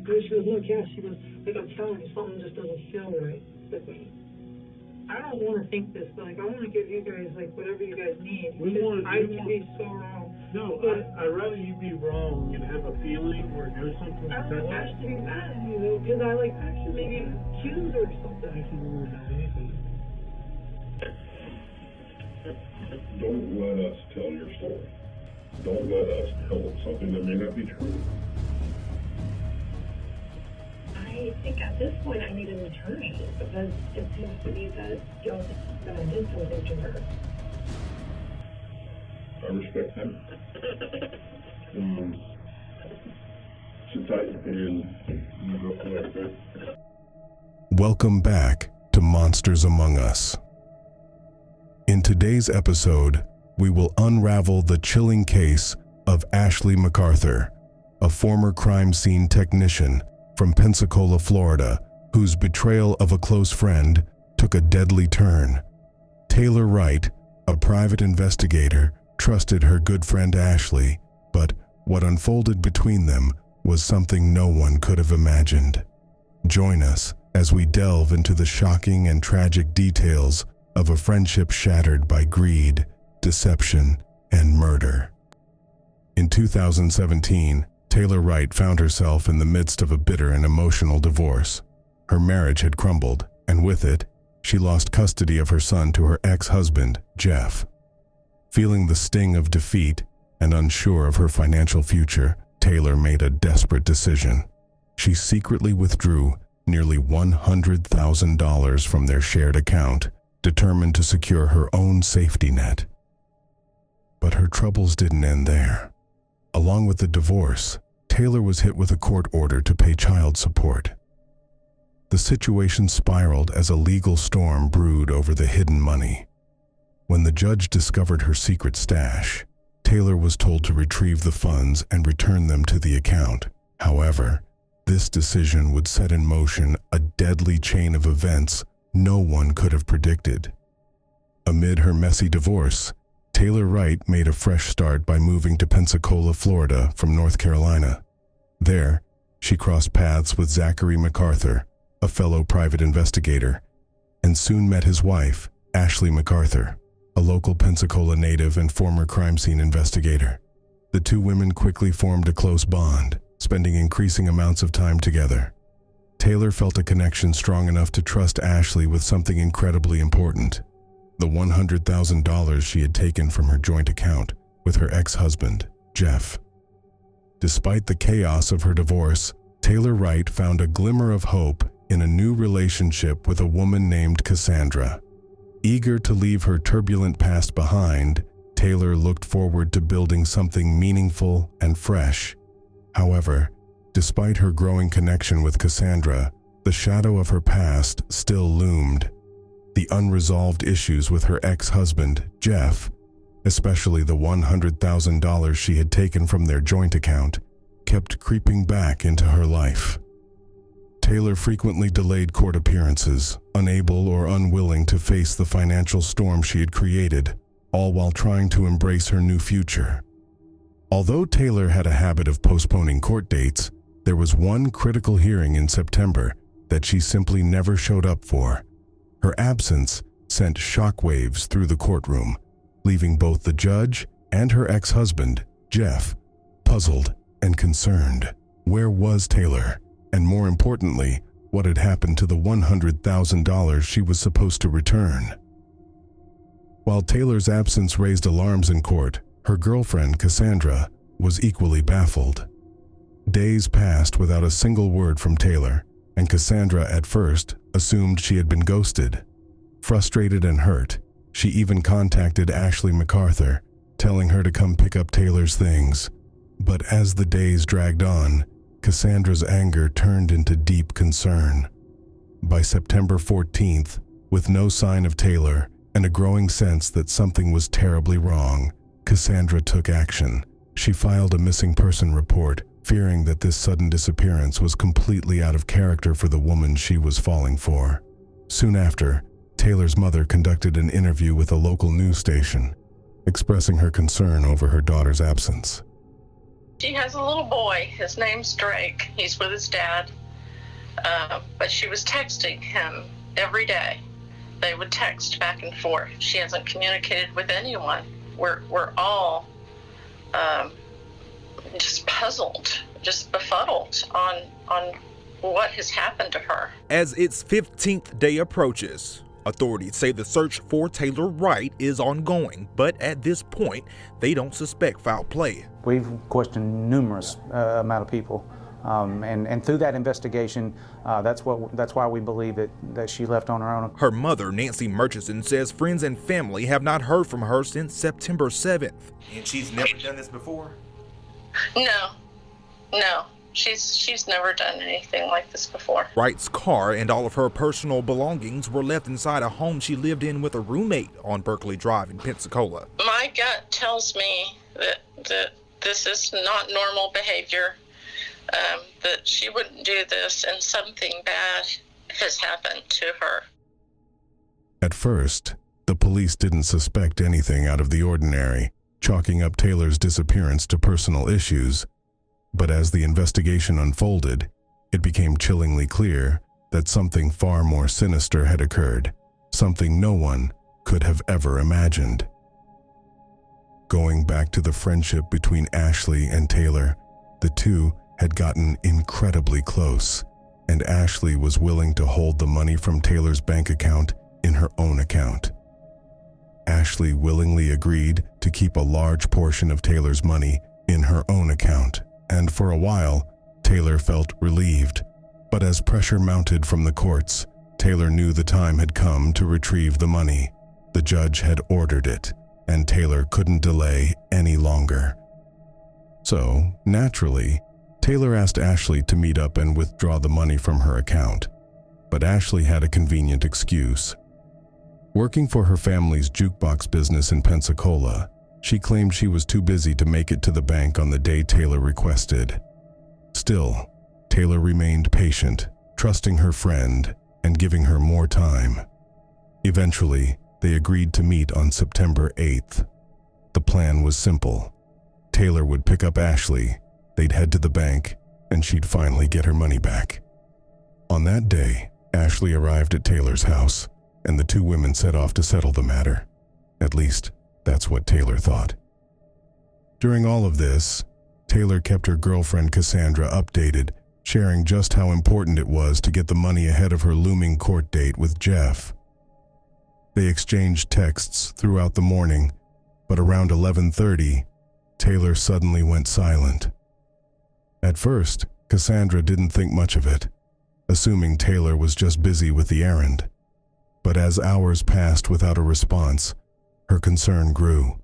And she goes, look, yeah, she goes, like, I'm telling you, something just doesn't feel right with me. I don't want to think this, but, like, I want to give you guys, like, whatever you guys need. I could be so wrong. No, I'd rather you be wrong and have a feeling or do something. I don't want Ash to be mad at me, though, because I, like, maybe accuse her or something. I shouldn't really know anything. Don't let us tell your story. Don't let us tell something that may not be true. I think at this point I need an attorney because it seems to me that y'all think that I did something to her. I respect him. Sit tight and you go from there, okay? Welcome back to Monsters Among Us. In today's episode, we will unravel the chilling case of Ashley McArthur, a former crime scene technician from Pensacola, Florida, whose betrayal of a close friend took a deadly turn. Taylor Wright, a private investigator, trusted her good friend Ashley, but what unfolded between them was something no one could have imagined. Join us as we delve into the shocking and tragic details of a friendship shattered by greed, deception, and murder. In 2017, Taylor Wright found herself in the midst of a bitter and emotional divorce. Her marriage had crumbled, and with it, she lost custody of her son to her ex-husband, Jeff. Feeling the sting of defeat and unsure of her financial future, Taylor made a desperate decision. She secretly withdrew nearly $100,000 from their shared account, determined to secure her own safety net. But her troubles didn't end there. Along with the divorce, Taylor was hit with a court order to pay child support. The situation spiraled as a legal storm brewed over the hidden money. When the judge discovered her secret stash, Taylor was told to retrieve the funds and return them to the account. However, this decision would set in motion a deadly chain of events no one could have predicted. Amid her messy divorce, Taylor Wright made a fresh start by moving to Pensacola, Florida from North Carolina. There, she crossed paths with Zachary McArthur, a fellow private investigator, and soon met his wife, Ashley McArthur, a local Pensacola native and former crime scene investigator. The two women quickly formed a close bond, spending increasing amounts of time together. Taylor felt a connection strong enough to trust Ashley with something incredibly important: the $100,000 she had taken from her joint account with her ex-husband, Jeff. Despite the chaos of her divorce, Taylor Wright found a glimmer of hope in a new relationship with a woman named Cassandra. Eager to leave her turbulent past behind, Taylor looked forward to building something meaningful and fresh. However, despite her growing connection with Cassandra, the shadow of her past still loomed. The unresolved issues with her ex-husband, Jeff, especially the $100,000 she had taken from their joint account, kept creeping back into her life. Taylor frequently delayed court appearances, unable or unwilling to face the financial storm she had created, all while trying to embrace her new future. Although Taylor had a habit of postponing court dates, there was one critical hearing in September that she simply never showed up for. Her absence sent shockwaves through the courtroom, leaving both the judge and her ex-husband, Jeff, puzzled and concerned. Where was Taylor? And more importantly, what had happened to the $100,000 she was supposed to return? While Taylor's absence raised alarms in court, her girlfriend, Cassandra, was equally baffled. Days passed without a single word from Taylor, and Cassandra at first assumed she had been ghosted. Frustrated and hurt, she even contacted Ashley McArthur, telling her to come pick up Taylor's things. But as the days dragged on, Cassandra's anger turned into deep concern. By September 14th, with no sign of Taylor and a growing sense that something was terribly wrong, Cassandra took action. She filed a missing person report, fearing that this sudden disappearance was completely out of character for the woman she was falling for. Soon after, Taylor's mother conducted an interview with a local news station, expressing her concern over her daughter's absence. She has a little boy. His name's Drake. He's with his dad. But she was texting him every day. They would text back and forth. She hasn't communicated with anyone. We're all just puzzled, just befuddled on what has happened to her. As its 15th day approaches, authorities say the search for Taylor Wright is ongoing, but at this point, they don't suspect foul play. We've questioned numerous amount of people, and through that investigation, that's why we believe that she left on her own. Her mother, Nancy Murchison, says friends and family have not heard from her since September 7th. And she's never done this before? No. She's never done anything like this before. Wright's car and all of her personal belongings were left inside a home she lived in with a roommate on Berkeley Drive in Pensacola. My gut tells me that this is not normal behavior, that she wouldn't do this, and something bad has happened to her. At first, the police didn't suspect anything out of the ordinary, chalking up Taylor's disappearance to personal issues. But as the investigation unfolded, it became chillingly clear that something far more sinister had occurred, something no one could have ever imagined. Going back to the friendship between Ashley and Taylor, the two had gotten incredibly close, and Ashley was willing to hold the money from Taylor's bank account in her own account. Ashley willingly agreed to keep a large portion of Taylor's money in her own account. And for a while, Taylor felt relieved. But as pressure mounted from the courts, Taylor knew the time had come to retrieve the money. The judge had ordered it, and Taylor couldn't delay any longer. So, naturally, Taylor asked Ashley to meet up and withdraw the money from her account. But Ashley had a convenient excuse. Working for her family's jukebox business in Pensacola, she claimed she was too busy to make it to the bank on the day Taylor requested. Still, Taylor remained patient, trusting her friend and giving her more time. Eventually, they agreed to meet on September 8th. The plan was simple. Taylor would pick up Ashley, they'd head to the bank, and she'd finally get her money back. On that day, Ashley arrived at Taylor's house, and the two women set off to settle the matter. At least, that's what Taylor thought. During all of this, Taylor kept her girlfriend Cassandra updated, sharing just how important it was to get the money ahead of her looming court date with Jeff. They exchanged texts throughout the morning, but around 11:30, Taylor suddenly went silent. At first, Cassandra didn't think much of it, assuming Taylor was just busy with the errand. But as hours passed without a response, her concern grew.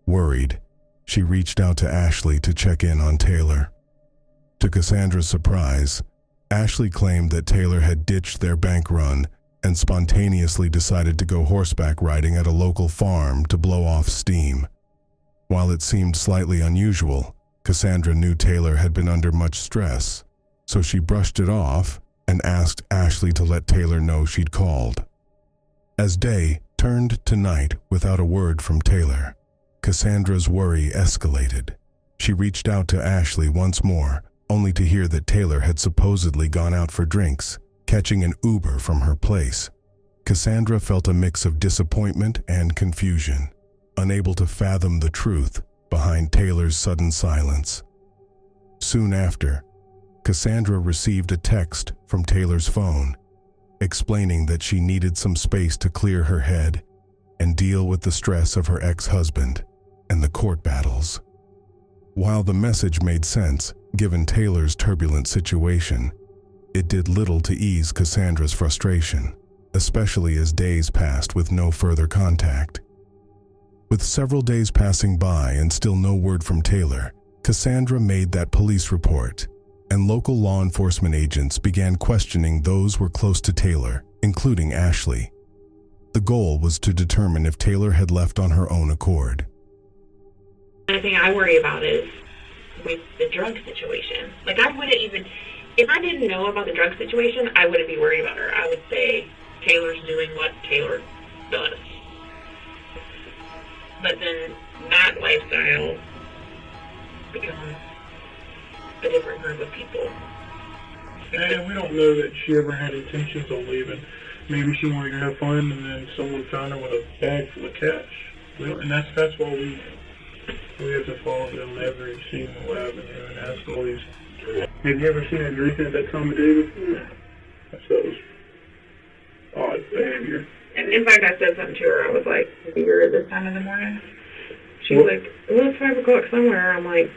Worried, she reached out to Ashley to check in on Taylor. To Cassandra's surprise, Ashley claimed that Taylor had ditched their bank run and spontaneously decided to go horseback riding at a local farm to blow off steam. While it seemed slightly unusual, Cassandra knew Taylor had been under much stress, so she brushed it off and asked Ashley to let Taylor know she'd called. As day turned to night without a word from Taylor, Cassandra's worry escalated. She reached out to Ashley once more, only to hear that Taylor had supposedly gone out for drinks, catching an Uber from her place. Cassandra felt a mix of disappointment and confusion, unable to fathom the truth behind Taylor's sudden silence. Soon after, Cassandra received a text from Taylor's phone, explaining that she needed some space to clear her head and deal with the stress of her ex-husband and the court battles. While the message made sense, given Taylor's turbulent situation, it did little to ease Cassandra's frustration, especially as days passed with no further contact. With several days passing by and still no word from Taylor, Cassandra made that police report, and local law enforcement agents began questioning those who were close to Taylor, including Ashley. The goal was to determine if Taylor had left on her own accord. The thing I worry about is with the drug situation. Like, I wouldn't even, if I didn't know about the drug situation, I wouldn't be worried about her. I would say Taylor's doing what Taylor does. But then that lifestyle become a different group of people. And we don't know that she ever had intentions on leaving. Maybe she wanted to have fun, and then someone found her with a bag full of cash. And that's why we have to follow them every single avenue and ask all these. Have you ever seen her drinking at that time of day before? That was odd behavior. In fact, I said something to her. I was like, "You're at this time in the morning?" She was like, "Well, it's 5 o'clock somewhere." I'm like,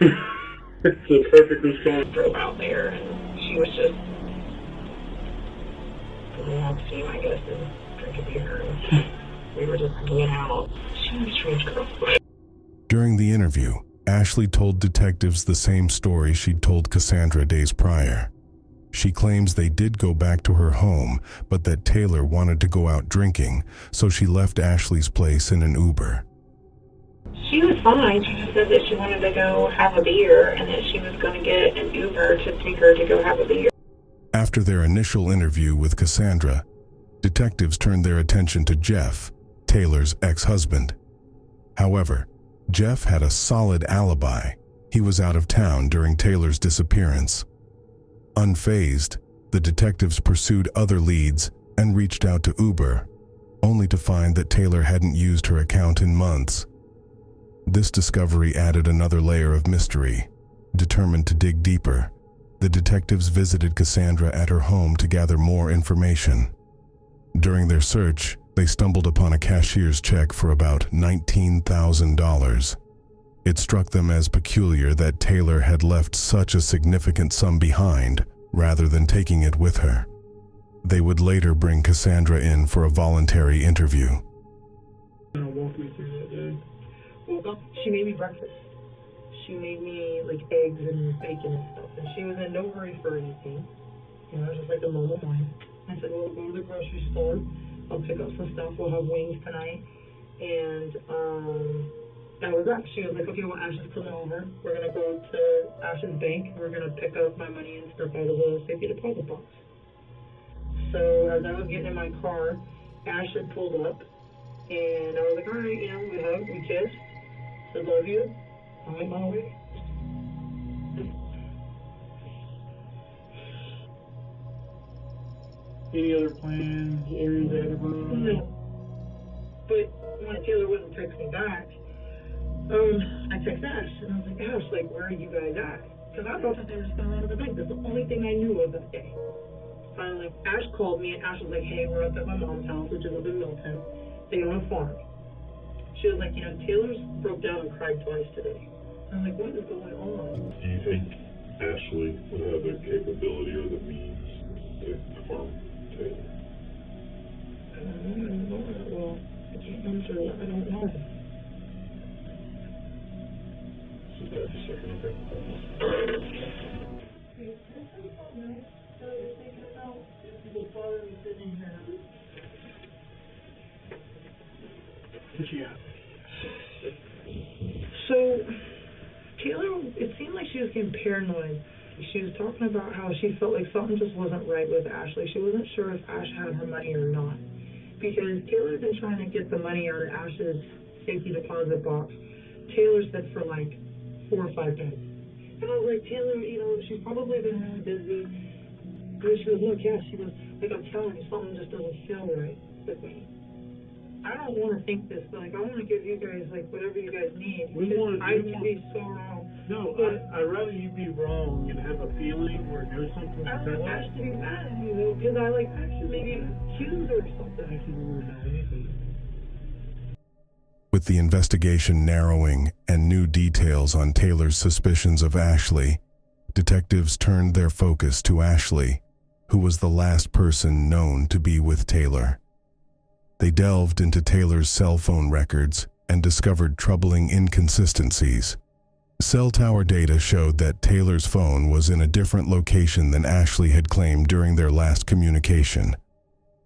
"It's a perfect response." Drove out there, and she was just putting on steam, I guess, and drinking beer. And we were just hanging out. She was a strange girl. During the interview, Ashley told detectives the same story she'd told Cassandra days prior. She claims they did go back to her home, but that Taylor wanted to go out drinking, so she left Ashley's place in an Uber. She was fine. She just said that she wanted to go have a beer and that she was going to get an Uber to take her to go have a beer. After their initial interview with Cassandra, detectives turned their attention to Jeff, Taylor's ex-husband. However, Jeff had a solid alibi. He was out of town during Taylor's disappearance. Unfazed, the detectives pursued other leads and reached out to Uber, only to find that Taylor hadn't used her account in months. This discovery added another layer of mystery. Determined to dig deeper, the detectives visited Cassandra at her home to gather more information. During their search, they stumbled upon a cashier's check for about $19,000. It struck them as peculiar that Taylor had left such a significant sum behind, rather than taking it with her. They would later bring Cassandra in for a voluntary interview. Walk me through that day. Well, she made me breakfast. She made me like eggs and bacon and stuff, and she was in no hurry for anything. You know, just like a normal morning. I said, "Well, go to the grocery store. I'll pick up some stuff. We'll have wings tonight." And that was that. She was like, "Okay, well, Ash is coming over. We're gonna go to Ash's bank. We're gonna pick up my money and stuff out of the safety deposit box." So as I was getting in my car, Ash had pulled up, and I was like, "All right, you know, we hugged, we kissed, said love you. I went my way." Any other plans, areas that ever? No. But when Taylor wouldn't text me back, I texted Ash, and I was like, "Ash, like, where are you guys at?" Because I thought that they were still out of the bank. That's the only thing I knew of that day. Finally, Ash called me, and Ash was like, "Hey, we're up at my mom's house, which is up in Milton. They own a farm." She was like, "You know, Taylor's broke down and cried twice today." I'm like, "What is going on?" Do you think Ashley would have the capability or the means to harm Taylor? I don't know. Well, I can't answer that. I don't know. So that's a second, okay. Yeah. So, Taylor, it seemed like she was getting paranoid. She was talking about how she felt like something just wasn't right with Ashley. She wasn't sure if Ash had her money or not. Because Taylor had been trying to get the money out of Ash's safety deposit box, Taylor said, for like 4 or 5 days. And I was like, "Taylor, you know, she's probably been really busy." And she goes, "Look, yeah," she goes, "like, I'm telling you, something just doesn't feel right with me." I don't want to think this, but like, I want to give you guys like whatever you guys need. I can be so wrong. No, I'd rather you be wrong and have a feeling or know something. I don't want Ash to be mad at me though, because I like actually maybe accuse her or something. I can really know anything. With the investigation narrowing and new details on Taylor's suspicions of Ashley, detectives turned their focus to Ashley, who was the last person known to be with Taylor. They delved into Taylor's cell phone records and discovered troubling inconsistencies. Cell tower data showed that Taylor's phone was in a different location than Ashley had claimed during their last communication.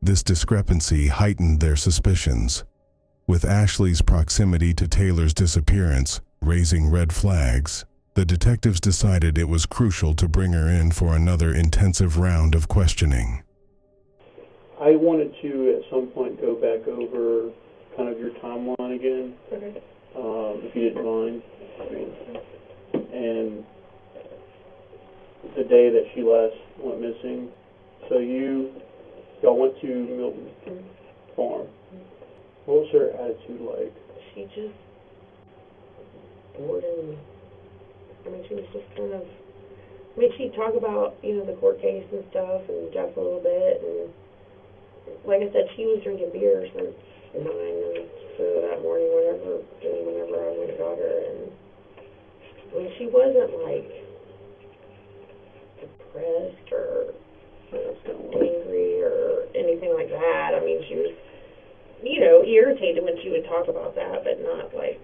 This discrepancy heightened their suspicions. With Ashley's proximity to Taylor's disappearance raising red flags, the detectives decided it was crucial to bring her in for another intensive round of questioning. I wanted to, at some point, go back over kind of your timeline again, if you didn't mind. and the day that she last went missing. So y'all went to Milton Farm. What was her attitude like? She just bored and, I mean, she was just kind of, I mean, she'd talk about, you know, the court case and stuff and Jeff a little bit, and like I said, she was drinking beer since 9, and so that morning, whenever I went and got her, and I mean, she wasn't like depressed or angry or anything like that. I mean, she was, you know, irritated when she would talk about that, but not like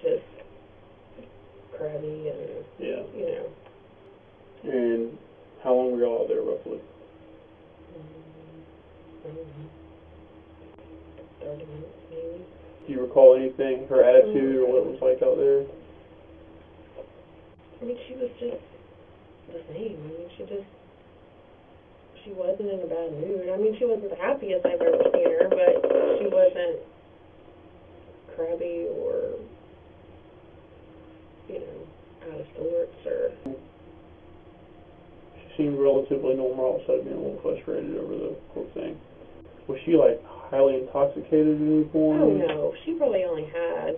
just crabby and, Yeah. you know. And how long were y'all out there roughly? 30 minutes maybe. Do you recall anything, her attitude or what it was like out there? I mean, she was just the same. I mean, she wasn't in a bad mood. I mean, she wasn't the happiest I've ever seen her, but she wasn't crabby or, you know, out of sorts or... She seemed relatively normal outside of being a little frustrated over the whole thing. Was she, like, highly intoxicated at any point? Oh, no. She probably only had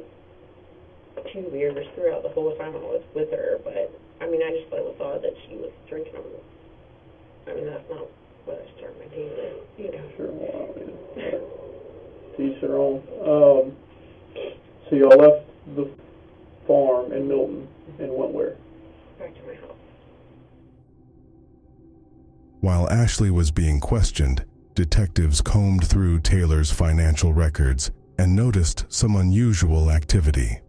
2 beers throughout the whole time I was with her, but, I mean, I just thought it was odd that she was drinking them. I mean, that's not what I start my day with, you know. Sure, well, I mean, to each their own. So y'all left the farm in Milton and went where? Back to my house. While Ashley was being questioned, detectives combed through Taylor's financial records and noticed some unusual activity.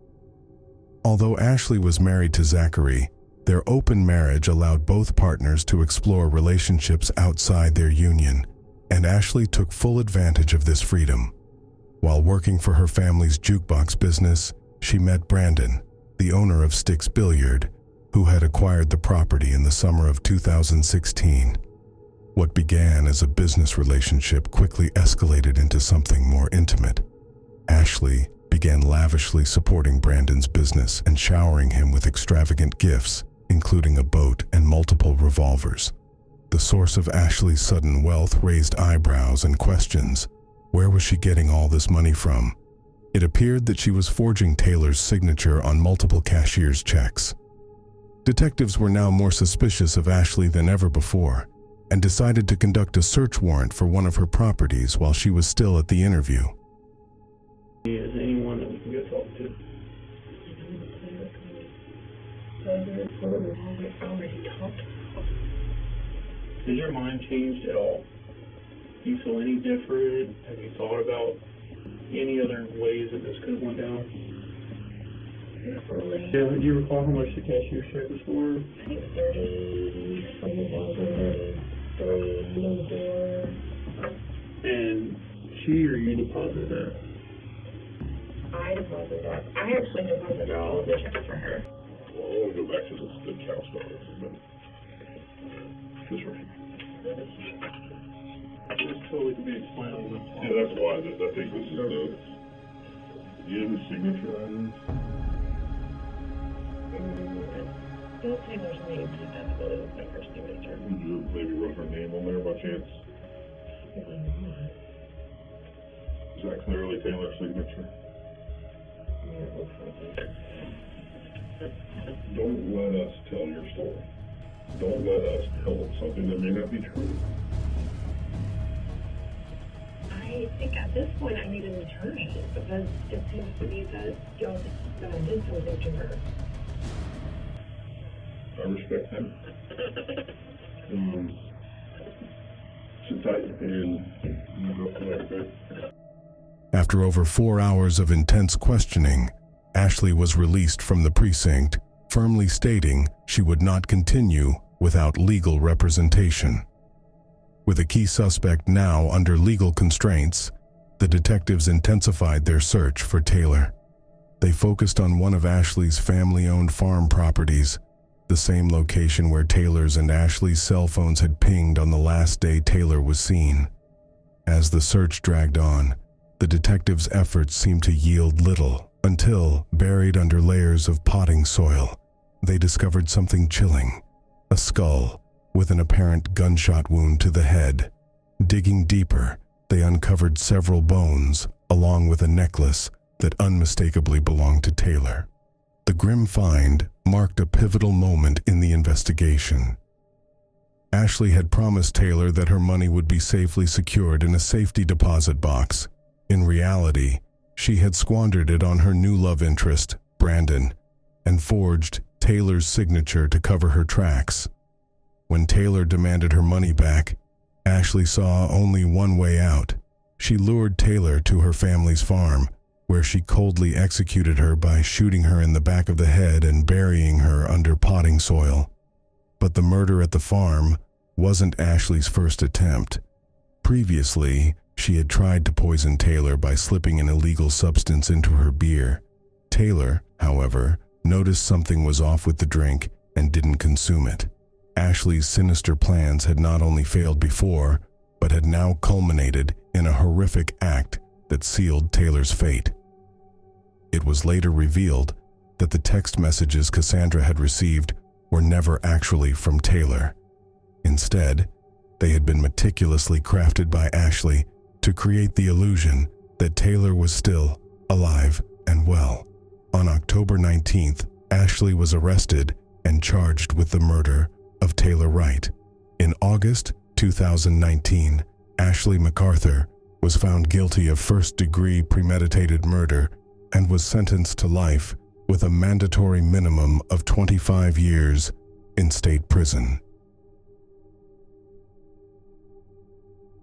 Although Ashley was married to Zachary, their open marriage allowed both partners to explore relationships outside their union, and Ashley took full advantage of this freedom. While working for her family's jukebox business, she met Brandon, the owner of Sticks Billiard, who had acquired the property in the summer of 2016. What began as a business relationship quickly escalated into something more intimate. Ashley began lavishly supporting Brandon's business and showering him with extravagant gifts, including a boat and multiple revolvers. The source of Ashley's sudden wealth raised eyebrows and questions. Where was she getting all this money from? It appeared that she was forging Taylor's signature on multiple cashier's checks. Detectives were now more suspicious of Ashley than ever before, and decided to conduct a search warrant for one of her properties while she was still at the interview. Is anyone that we can go talk to? Has your mind changed at all? Do you feel any different? Have you thought about any other ways that this could have went down? Definitely. Yeah, do you recall how much the cashier's check was for? I think 34. And she or you deposited that? I deposited that. I actually deposited all of the checks for her. Well, I want to go back to the cow stuff for a minute. This right here. It totally could be explained. Yeah, that's why I think this is the end signature items. Bill Taylor's name, that's what it looks like her signature. Would you maybe wrote her name on there by chance? Is that clearly Taylor's signature? Yeah, it looks like it. Don't let us tell your story. Don't let us tell something that may not be true. I think at this point I need an attorney because it seems to me that y'all that I did something to her. I respect that. Sit tight and we'll go from there, okay? After over 4 hours of intense questioning, Ashley was released from the precinct, firmly stating she would not continue without legal representation. With a key suspect now under legal constraints, the detectives intensified their search for Taylor. They focused on one of Ashley's family-owned farm properties, the same location where Taylor's and Ashley's cell phones had pinged on the last day Taylor was seen. As the search dragged on, the detectives' efforts seemed to yield little until, buried under layers of potting soil, they discovered something chilling: a skull with an apparent gunshot wound to the head. Digging deeper, they uncovered several bones, along with a necklace that unmistakably belonged to Taylor. The grim find marked a pivotal moment in the investigation. Ashley had promised Taylor that her money would be safely secured in a safety deposit box. In reality, she had squandered it on her new love interest, Brandon, and forged Taylor's signature to cover her tracks. When Taylor demanded her money back, Ashley saw only one way out. She lured Taylor to her family's farm, where she coldly executed her by shooting her in the back of the head and burying her under potting soil. But the murder at the farm wasn't Ashley's first attempt. Previously, she had tried to poison Taylor by slipping an illegal substance into her beer. Taylor, however, noticed something was off with the drink and didn't consume it. Ashley's sinister plans had not only failed before, but had now culminated in a horrific act that sealed Taylor's fate. It was later revealed that the text messages Cassandra had received were never actually from Taylor. Instead, they had been meticulously crafted by Ashley to create the illusion that Taylor was still alive and well. On October 19th, Ashley was arrested and charged with the murder of Taylor Wright. In August 2019, Ashley McArthur was found guilty of first-degree premeditated murder and was sentenced to life with a mandatory minimum of 25 years in state prison.